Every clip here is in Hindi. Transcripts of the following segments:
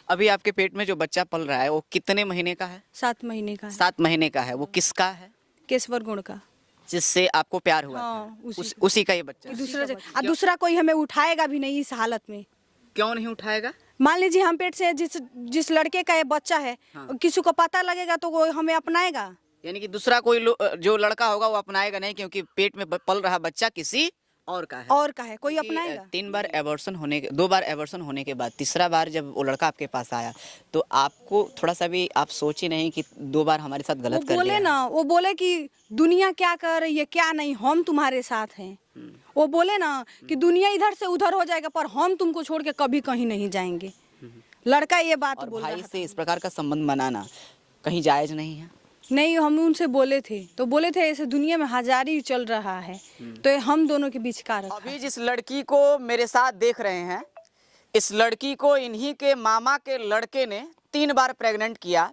अभी आपके पेट में जो बच्चा पल रहा है वो कितने महीने का है? 7 महीने का है। 7 महीने का है। वो किसका है? केशवर गुण का। जिससे आपको प्यार हुआ हाँ, था? उसी उसी का ये बच्चा है। दूसरा कोई हमें उठाएगा भी नहीं इस हालत में। क्यों नहीं उठाएगा? मान लीजिए हम पेट से जिस लड़के का ये बच्चा है, हाँ। किसी को पता लगेगा तो वो हमें अपनाएगा। यानी कि दूसरा कोई जो लड़का होगा वो अपनाएगा नहीं, क्योंकि पेट में पल रहा बच्चा किसी और का है। कोई क्योंकि, अपनाएगा। 2 बार एबॉर्शन होने के बाद तीसरा बार जब वो लड़का आपके पास आया तो आपको थोड़ा सा भी आप सोचे नहीं कि 2 बार हमारे साथ गलत कर दिया है? वो बोले कि दुनिया क्या कर रही है क्या नहीं, हम तुम्हारे साथ हैं। वो बोले ना कि दुनिया इधर से उधर हो जाएगा पर हम तुमको छोड़ के कभी कहीं नहीं जाएंगे। लड़का ये बात और बोल भाई रहा से इस प्रकार का संबंध बनाना कहीं जायज नहीं है? नहीं, हम उनसे बोले थे तो बोले थे ऐसे दुनिया में हजारी चल रहा है तो ये हम दोनों के बीच का रखा। अभी जिस लड़की को मेरे साथ देख रहे हैं, इस लड़की को इन्हीं के मामा के लड़के ने 3 बार प्रेग्नेंट किया।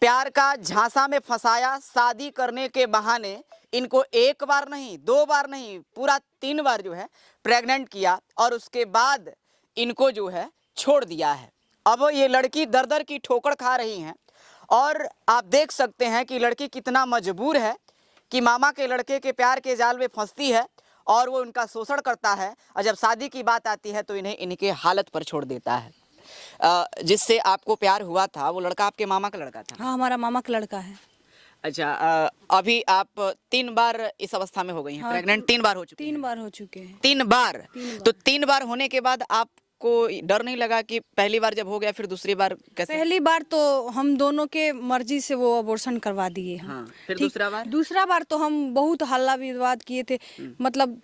प्यार का झांसा में फंसाया, शादी करने के बहाने इनको 1 बार नहीं 2 बार नहीं पूरा 3 बार जो है प्रेग्नेंट किया और उसके बाद इनको जो है छोड़ दिया है। अब ये लड़की दर दर की ठोकर खा रही हैं और आप देख सकते हैं कि लड़की कितना मजबूर है कि मामा के लड़के के प्यार के जाल में फंसती है और वो उनका शोषण करता है और जब शादी की बात आती है तो इन्हें इनके हालत पर छोड़ देता है। जिससे आपको प्यार हुआ था वो लड़का आपके मामा का लड़का था? हाँ, हमारा मामा का लड़का है। अच्छा, अभी आप 3 बार इस अवस्था में हो गई हैं। हाँ, प्रेग्नेंट 3 बार हो चुकी हैं। 3 बार हो चुके हैं। 3 बार? तो 3 बार होने के बाद आपको डर नहीं लगा कि पहली बार जब हो गया फिर दूसरी बार कैसे? पहली बार तो हम दोनों के मर्जी से वो अबॉर्शन करवा दिए हम। हाँ, फिर ठीक? दूसरा बार तो हम बहुत हल्ला विवाद किए थे, मतलब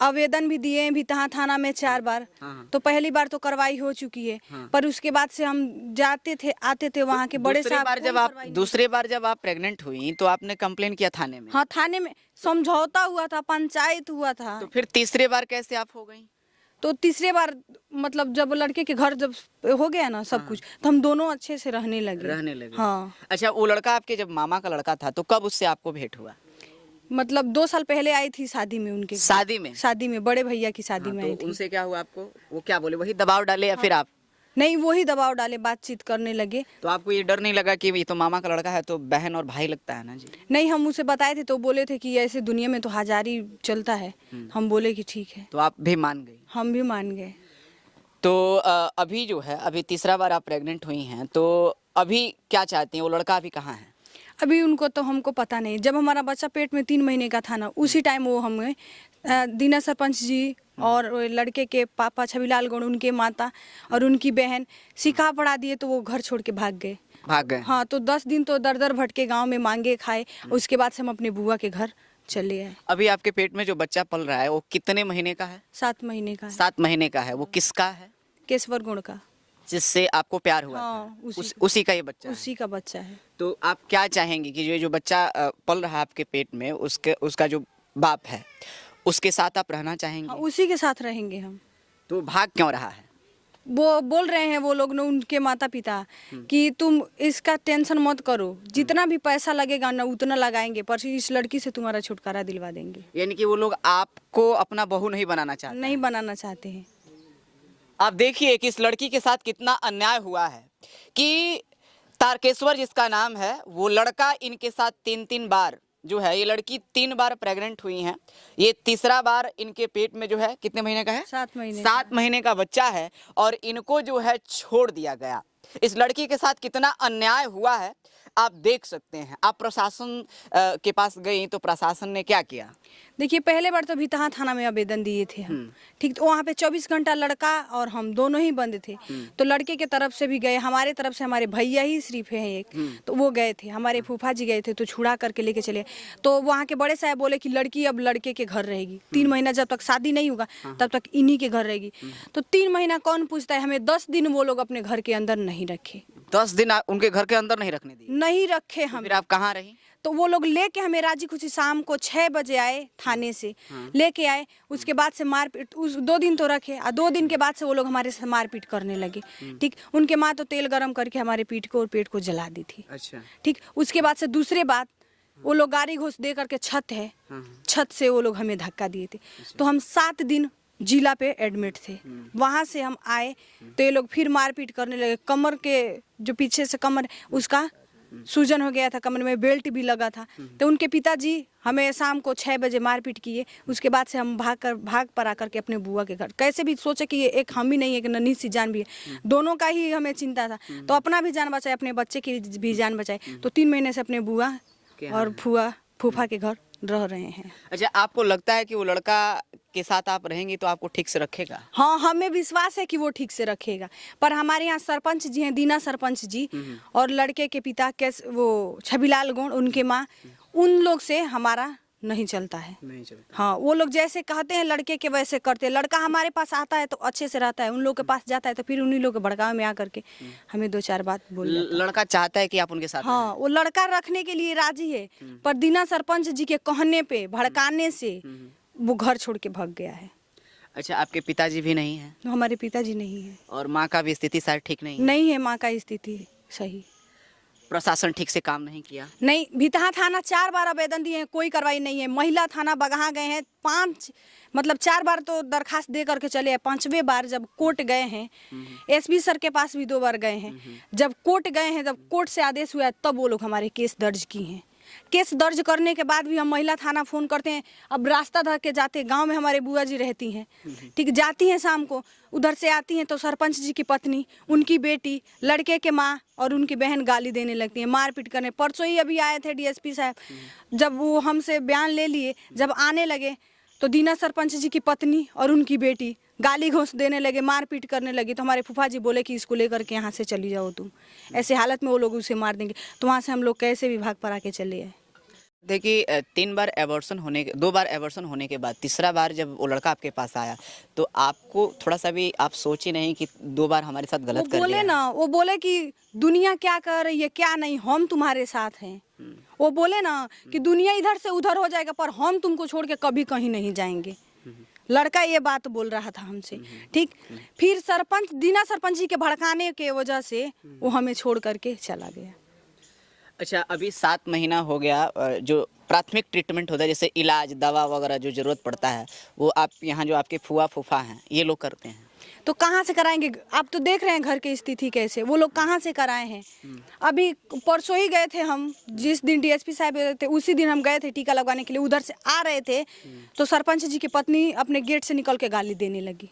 आवेदन भी दिए भी तहाँ थाना में 4 बार। हाँ। तो पहली बार तो कार्रवाई हो चुकी है। हाँ। पर उसके बाद से हम जाते थे आते थे वहाँ के बड़े साहब। दूसरी बार जब आप प्रेग्नेंट हुई तो आपने कंप्लेन किया थाने में? हाँ, थाने में समझौता हुआ था, पंचायत हुआ था। तो फिर तीसरी बार कैसे आप हो गई? तो तीसरे बार मतलब जब लड़के के घर जब हो गया ना सब कुछ, तो हम दोनों अच्छे से रहने लगे। हाँ। अच्छा, वो लड़का आपके जब मामा का लड़का था तो कब उससे आपको भेंट हुआ? मतलब 2 साल पहले आई थी शादी में उनके। शादी में बड़े भैया की शादी में आई थी। उनसे क्या हुआ आपको? वो क्या बोले? वही दबाव डाले या फिर आप? नहीं, वही दबाव डाले, बातचीत करने लगे। तो आपको ये डर नहीं लगा कि ये तो मामा का लड़का है तो बहन और भाई लगता है ना जी? नहीं, हम उसे बताए थे तो बोले थे कि ऐसे दुनिया में तो हजारी चलता है। हम बोले कि ठीक है। तो आप भी मान गई? हम भी मान गए। तो अभी जो है अभी तीसरा बार आप प्रेग्नेंट हुई हैं तो अभी क्या चाहती हैं? वो लड़का अभी कहाँ है? अभी उनको तो हमको पता नहीं। जब हमारा बच्चा पेट में 3 महीने का था ना, उसी टाइम वो हमें दीना सरपंच जी और लड़के के पापा छविलाल गौड़, उनके माता और उनकी बहन सिखा पढ़ा दिए तो वो घर छोड़ के भाग गए। हाँ, तो 10 दिन तो दर दर भटके गांव में मांगे खाए। उसके बाद से हम अपने बुआ के घर चले आए। अभी आपके पेट में जो बच्चा पल रहा है वो कितने महीने का है? 7 महीने का है। 7 महीने का है। वो किसका है? केशवर गुण का। जिससे आपको प्यार हुआ हाँ, था? उसी का ये बच्चा है? उसी का बच्चा है। तो आप क्या चाहेंगे कि जो बच्चा पल रहा है आपके पेट में उसका जो बाप है उसके साथ आप रहना चाहेंगे? हाँ, उसी के साथ रहेंगे हम। तो भाग क्यों रहा है? वो बोल रहे हैं वो लोग, उनके माता पिता, कि तुम इसका टेंशन मत करो, जितना भी पैसा लगेगा ना उतना लगाएंगे, पर इस लड़की से तुम्हारा छुटकारा दिलवा देंगे। यानी कि वो लोग आपको अपना बहू नहीं बनाना चाहते? नहीं बनाना चाहते हैं। आप देखिए कि इस लड़की के साथ कितना अन्याय हुआ है कि तारकेश्वर जिसका नाम है वो लड़का इनके साथ 3 बार जो है, ये लड़की 3 बार प्रेग्नेंट हुई हैं। ये तीसरा बार इनके पेट में जो है कितने महीने का है? 7 महीने। 7 महीने का बच्चा है और इनको जो है छोड़ दिया गया। इस लड़की के साथ कितना अन्याय हुआ है आप देख सकते हैं। आप प्रशासन के पास गई तो प्रशासन ने क्या किया? देखिए, पहले बार तो भितहा थाना में आवेदन दिए थे हम। ठीक, तो वहाँ पे 24 घंटा लड़का और हम दोनों ही बंद थे। तो लड़के के तरफ से भी गए, हमारे तरफ से हमारे भैया ही सिर्फ हैं एक, तो वो गए थे। हमारे फूफा जी गए थे तो छुड़ा करके लेके चले। तो वहाँ के बड़े साहब बोले कि लड़की अब लड़के के घर रहेगी 3 महीना, जब तक शादी नहीं होगा तब तक इन्हीं के घर रहेगी। तो 3 महीना कौन पूछता है? हमें 10 दिन वो लोग अपने घर के अंदर नहीं रखे। 10 दिन उनके घर के अंदर नहीं रखने दिए? नहीं रखे हम। फिर आप कहाँ रही? तो वो लोग लेके हमें राजी खुशी शाम को 6 बजे आए थाने से। लेके आए, उसके बाद से मारपीट, उस 2 दिन तो रखे और 2 दिन के बाद से वो लोग हमारे से मारपीट करने लगे। ठीक, उनके माँ तो तेल गरम करके हमारे पीठ को और पेट को जला दी थी। अच्छा। ठीक, उसके बाद से दूसरे बात वो लोग गाड़ी घुस दे करके छत से वो लोग हमें धक्का दिए थे। तो हम 7 दिन जिला पे एडमिट थे। वहाँ से हम आए तो ये लोग फिर मारपीट करने लगे। कमर के जो पीछे से कमर उसका सूजन हो गया था, कमर में बेल्ट भी लगा था। तो उनके पिताजी हमें शाम को 6 बजे मारपीट किए। उसके बाद से हम भाग पर आकर के अपने बुआ के घर, कैसे भी सोचे कि ये एक हम ही नहीं है कि नन्ही सी जान भी है, दोनों का ही हमें चिंता था। तो अपना भी जान बचाए, अपने बच्चे की भी जान बचाए। तो 3 महीने से अपने बुआ और फूफा के घर रह रहे हैं। अच्छा, आपको लगता है कि वो लड़का के साथ आप रहेंगी तो आपको ठीक से रखेगा? हाँ, हमें विश्वास है कि वो ठीक से रखेगा। पर हमारे यहाँ सरपंच जी हैं, दीना सरपंच जी, और लड़के के पिता के वो छबिलाल गौड़, उनके माँ, उन लोग से हमारा नहीं चलता है। नहीं चलता। हाँ, वो लोग जैसे कहते हैं लड़के के वैसे करते हैं। लड़का हमारे पास आता है तो अच्छे से रहता है, उन लोग के पास जाता है तो फिर उन्हीं लोग के भड़काव में आकर के हमें 2-4 बात बोल देता है। लड़का चाहता है कि आप उनके साथ हाँ, वो लड़का रखने के लिए राजी है, पर दीना सरपंच जी के कहने पे, भड़काने से वो घर छोड़ के भाग गया है। अच्छा, आपके पिताजी भी नहीं हैं? हमारे पिताजी नहीं है। और माँ का भी स्थिति शायद ठीक नहीं है? नहीं है, माँ का स्थिति सही। प्रशासन ठीक से काम नहीं किया? नहीं, भितहा थाना 4 बार आवेदन दिए हैं, कोई कार्रवाई नहीं है। महिला थाना बगहा गए हैं 4 बार तो दरखास्त दे करके चले हैं। 5वें बार जब कोर्ट गए हैं, एसपी सर के पास भी 2 बार गए हैं। जब कोर्ट गए हैं, जब कोर्ट से आदेश हुआ है, तब वो लोग हमारे केस दर्ज किए हैं। केस दर्ज करने के बाद भी हम महिला थाना फ़ोन करते हैं। अब रास्ता धर के जाते, गांव में हमारे बुआ जी रहती हैं, ठीक, जाती हैं शाम को, उधर से आती हैं तो सरपंच जी की पत्नी, उनकी बेटी, लड़के के माँ और उनकी बहन गाली देने लगती हैं, मारपीट करने। परसों ही अभी आए थे डीएसपी साहब, जब वो हमसे बयान ले लिए, जब आने लगे तो दीना सरपंच जी की पत्नी और उनकी बेटी गाली घोंस देने लगे, मारपीट करने लगी। तो हमारे फूफा जी बोले कि इसको लेकर के यहाँ से चली जाओ तुम, ऐसे हालत में वो लोग उसे मार देंगे। तो वहाँ से हम लोग कैसे भी भाग पर आके चले आए। देखिए, 2 बार एबॉर्शन होने के बाद तीसरा बार जब वो लड़का आपके पास आया तो आपको थोड़ा सा भी आप सोची नहीं कि 2 बार हमारे साथ गलत कर बोले दिया? ना, वो बोले कि दुनिया क्या कर रही है क्या नहीं, हम तुम्हारे साथ हैं। वो बोले ना कि दुनिया इधर से उधर हो जाएगा पर हम तुमको छोड़ के कभी कहीं नहीं जाएंगे। लड़का ये बात बोल रहा था हमसे, ठीक। फिर दीना सरपंच जी के भड़काने के वजह से वो हमें छोड़ करके चला गया। अच्छा, अभी 7 महीना हो गया, जो प्राथमिक ट्रीटमेंट होता है जैसे इलाज दवा वगैरह जो ज़रूरत पड़ता है वो आप यहाँ जो आपके फूफा हैं ये लोग करते हैं? तो कहाँ से कराएंगे? आप तो देख रहे हैं घर की स्थिति कैसे, वो लोग कहाँ से कराए हैं। अभी परसों ही गए थे हम, जिस दिन डीएसपी साहब गए थे उसी दिन हम गए थे टीका लगवाने के लिए। उधर से आ रहे थे तो सरपंच जी की पत्नी अपने गेट से निकल के गाली देने लगी।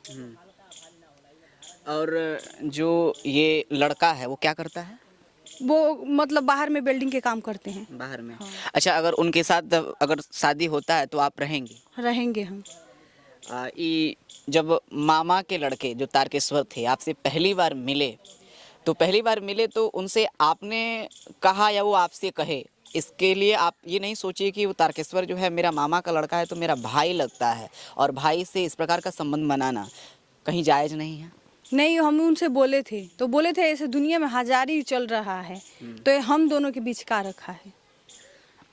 और जो ये लड़का है वो क्या करता है? वो मतलब बाहर में बिल्डिंग के काम करते हैं। बाहर में? हाँ। अच्छा, अगर उनके साथ अगर शादी होता है तो आप रहेंगे? रहेंगे हम। जब मामा के लड़के जो तारकेश्वर थे आपसे पहली बार मिले तो उनसे आपने कहा या वो आपसे कहे, इसके लिए आप ये नहीं सोचिए कि वो तारकेश्वर जो है मेरा मामा का लड़का है तो मेरा भाई लगता है, और भाई से इस प्रकार का संबंध बनाना कहीं जायज़ नहीं है? नहीं, हम उनसे बोले थे तो बोले थे ऐसे दुनिया में हजारी चल रहा है तो ये हम दोनों के बीच का रखा है।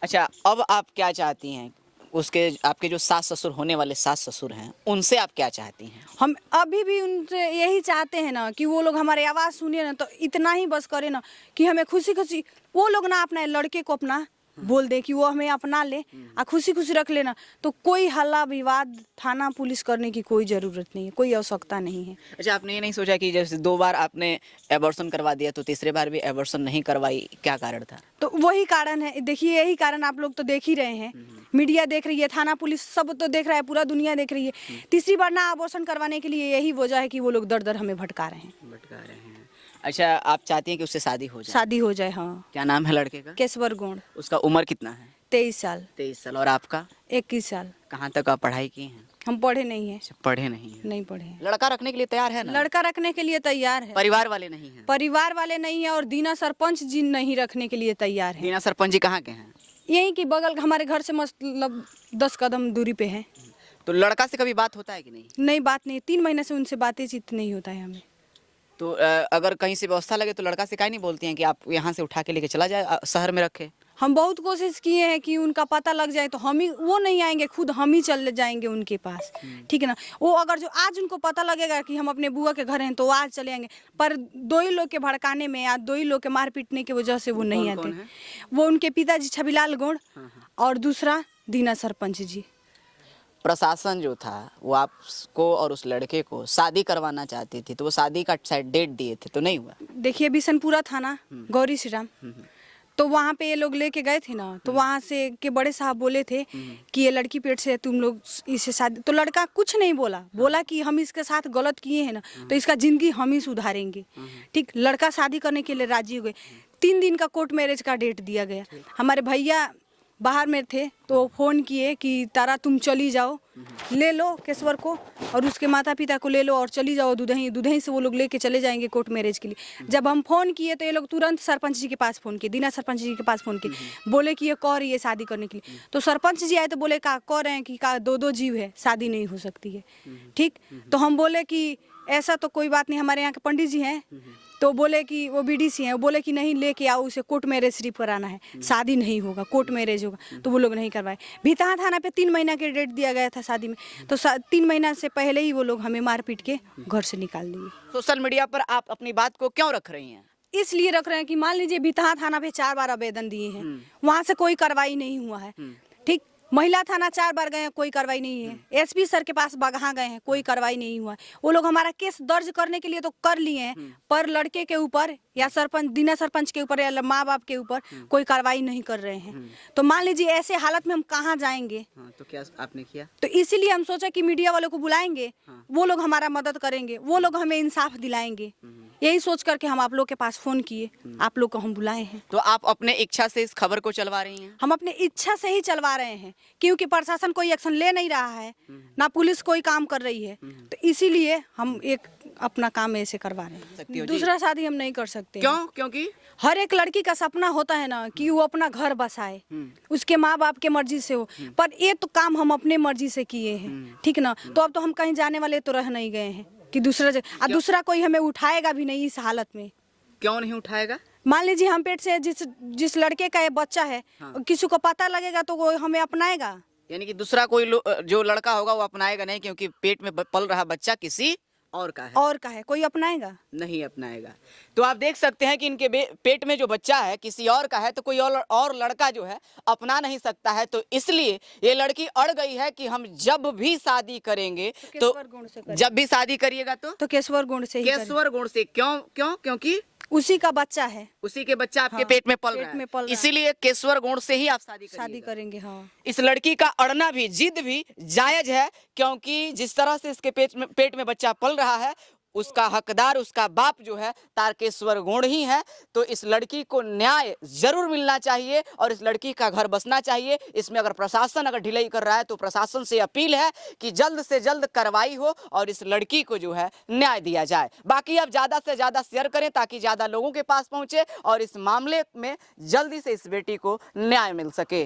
अच्छा, अब आप क्या चाहती हैं? उसके आपके जो सास ससुर होने वाले सास ससुर हैं उनसे आप क्या चाहती हैं? हम अभी भी उनसे यही चाहते हैं ना कि वो लोग हमारी आवाज़ सुनिए ना, तो इतना ही बस करे ना कि हमें खुशी खुशी वो लोग ना अपने लड़के को अपना बोल दे कि वो हमें अपना ले और खुशी खुशी रख लेना। तो कोई हल्ला विवाद थाना पुलिस करने की कोई ज़रूरत नहीं है, कोई आवश्यकता नहीं है। अच्छा, आपने ये नहीं सोचा कि जैसे 2 बार आपने एबॉर्शन करवा दिया तो तीसरे बार भी एबॉर्शन नहीं करवाई, क्या कारण था? तो वही कारण है, देखिए यही कारण आप लोग तो देख ही रहे हैं, मीडिया देख रही है, थाना पुलिस सब तो देख रहा है, पूरा दुनिया देख रही है। तीसरी बार ना अबॉर्शन करवाने के लिए यही वजह है कि वो लोग दर दर हमें भटका रहे हैं। अच्छा, आप चाहती हैं कि उससे शादी हो जाए? शादी हो जाए, हाँ। क्या नाम है लड़के का? केशवर गौड़। उसका उम्र कितना है? 23 साल। 23 साल। और आपका? 21 साल। कहाँ तक आप पढ़ाई की हैं? हम पढ़े नहीं है। अच्छा, पढ़े नहीं हैं। नहीं पढ़े हैं। लड़का रखने के लिए तैयार है ना? लड़का रखने के लिए तैयार है। परिवार वाले नहीं हैं? परिवार वाले नहीं है और दीना सरपंच जी नहीं रखने के लिए तैयार है। दीना सरपंच जी कहाँ के हैं? यहीं की बगल हमारे घर से मतलब 10 कदम दूरी पे है। तो लड़का से कभी बात होता है कि नहीं? नहीं, बात नहीं, 3 महीने से उनसे बातचीत नहीं होता है हमें। तो अगर कहीं से व्यवस्था लगे तो लड़का से काहे नहीं बोलती हैं कि आप यहाँ से उठा के लेके चला जाए, शहर में रखे? हम बहुत कोशिश किए हैं कि उनका पता लग जाए तो हम ही, वो नहीं आएंगे, खुद हम ही चले जाएंगे उनके पास, ठीक है ना। वो अगर जो आज उनको पता लगेगा कि हम अपने बुआ के घर हैं तो आज चले आएंगे, पर 2 ही लोग के भड़काने में या 2 ही लोग के मार पीटने की वजह से वो नहीं आते। वो उनके पिताजी छबिलाल गौड़ और दूसरा दीना सरपंच जी। प्रशासन जो था वो आपको और उस लड़के को शादी करवाना चाहती थी, तो वो शादी का शायद डेट दिए थे, तो नहीं हुआ। देखिए बिशनपुरा थाना गौरी श्री राम, तो वहाँ पे ये लोग लेके गए थे ना, तो वहाँ से के बड़े साहब बोले थे कि ये लड़की पेट से है, तुम लोग इसे शादी, तो लड़का कुछ नहीं बोला, बोला कि हम इसके साथ गलत किए हैं ना तो इसका जिंदगी हम ही सुधारेंगे। ठीक, लड़का शादी करने के लिए राजी हो गए। 3 दिन का कोर्ट मैरिज का डेट दिया गया। हमारे भैया बाहर में थे तो फ़ोन किए कि तारा तुम चली जाओ, ले लो केशवर को और उसके माता पिता को ले लो और चली जाओ दुधई, दुधई से वो लोग लेके चले जाएंगे कोर्ट मैरिज के लिए। जब हम फ़ोन किए तो ये लोग तुरंत सरपंच जी के पास फ़ोन किए, दीना सरपंच जी के पास फ़ोन किए, बोले कि ये कह रही है शादी करने के लिए। तो सरपंच जी आए तो बोले कह रहे हैं कि 2 जीव है, शादी नहीं हो सकती है। ठीक, तो हम बोले कि ऐसा तो कोई बात नहीं, हमारे यहाँ के पंडित जी हैं, तो बोले कि वो बीडीसी हैं, वो बोले कि नहीं लेके आओ उसे, कोर्ट मैरिज सिर्फ कराना है, शादी नहीं होगा, कोर्ट मैरिज होगा। तो वो लोग नहीं करवाए। भितहा थाना पे 3 महीना के डेट दिया गया था शादी में, तो 3 महीना से पहले ही वो लोग हमें मार पीट के घर से निकाल दिए। सोशल मीडिया पर आप अपनी बात को क्यों रख रही हैं? इसलिए रख रहे हैं कि मान लीजिए भितहा थाना पे 4 बार आवेदन दिए हैं, वहाँ से कोई कार्रवाई नहीं हुआ है। ठीक, महिला थाना 4 बार गए हैं, कोई कार्रवाई नहीं है। एसपी सर के पास बगहा गए हैं, कोई कार्रवाई नहीं हुआ है। वो लोग हमारा केस दर्ज करने के लिए तो कर लिए हैं, पर लड़के के ऊपर या सरपंच, दीना सरपंच के ऊपर या माँ बाप के ऊपर कोई कार्रवाई नहीं कर रहे हैं। तो मान लीजिए ऐसे हालत में हम कहाँ जाएंगे। तो क्या आपने किया? तो इसीलिए हम सोचा कि मीडिया वालों को बुलाएंगे, वो लोग हमारा मदद करेंगे, वो लोग हमें इंसाफ दिलाएंगे। यही सोच करके हम आप लोग के पास फोन किए, आप लोग को हम बुलाए हैं। तो आप अपने इच्छा से इस खबर को चलवा रही हैं? हम अपने इच्छा से ही चलवा रहे हैं, क्योंकि प्रशासन कोई एक्शन ले नहीं रहा है, ना पुलिस कोई काम कर रही है, तो इसीलिए हम एक अपना काम ऐसे करवा रहे हैं। दूसरा शादी हम नहीं कर सकते। क्यों? क्योंकि हर एक लड़की का सपना होता है ना कि वो अपना घर बसाए, उसके माँ बाप के मर्जी से हो, पर ये तो काम हम अपने मर्जी से किए हैं। ठीक ना, तो अब तो हम कहीं जाने वाले तो रह नहीं गए हैं कि दूसरा कोई हमें उठाएगा भी नहीं इस हालत में। क्यों नहीं उठाएगा? मान लीजिए हम पेट से जिस लड़के का ये बच्चा है, किसी को पता लगेगा तो वो हमें अपनाएगा। यानी कि दूसरा कोई जो लड़का होगा वो अपनाएगा नहीं, क्योंकि पेट में पल रहा बच्चा किसी और का है, कोई अपनाएगा नहीं, अपनाएगा। तो आप देख सकते हैं कि इनके पेट में जो बच्चा है किसी और का है, तो कोई और लड़का जो है अपना नहीं सकता है। तो इसलिए ये लड़की अड़ गई है कि हम जब भी शादी करेंगे तो जब भी शादी करिएगा तो केशवर गुण से ही केशवर गुण से। क्यों? क्योंकि उसी का बच्चा है, उसी के बच्चा आपके पेट में पल रहा है, इसीलिए केशवर गुण से ही आप शादी करेंगे। हाँ, इस लड़की का अड़ना भी, जिद भी जायज है, क्योंकि जिस तरह से इसके पेट में बच्चा पल रहा है, उसका हकदार, उसका बाप जो है तारकेश्वर गुण ही है। तो इस लड़की को न्याय जरूर मिलना चाहिए और इस लड़की का घर बसना चाहिए। इसमें अगर प्रशासन अगर ढिलाई कर रहा है तो प्रशासन से अपील है कि जल्द से जल्द कार्रवाई हो और इस लड़की को जो है न्याय दिया जाए। बाकी आप ज़्यादा से ज़्यादा शेयर करें ताकि ज़्यादा लोगों के पास पहुँचे और इस मामले में जल्दी से इस बेटी को न्याय मिल सके।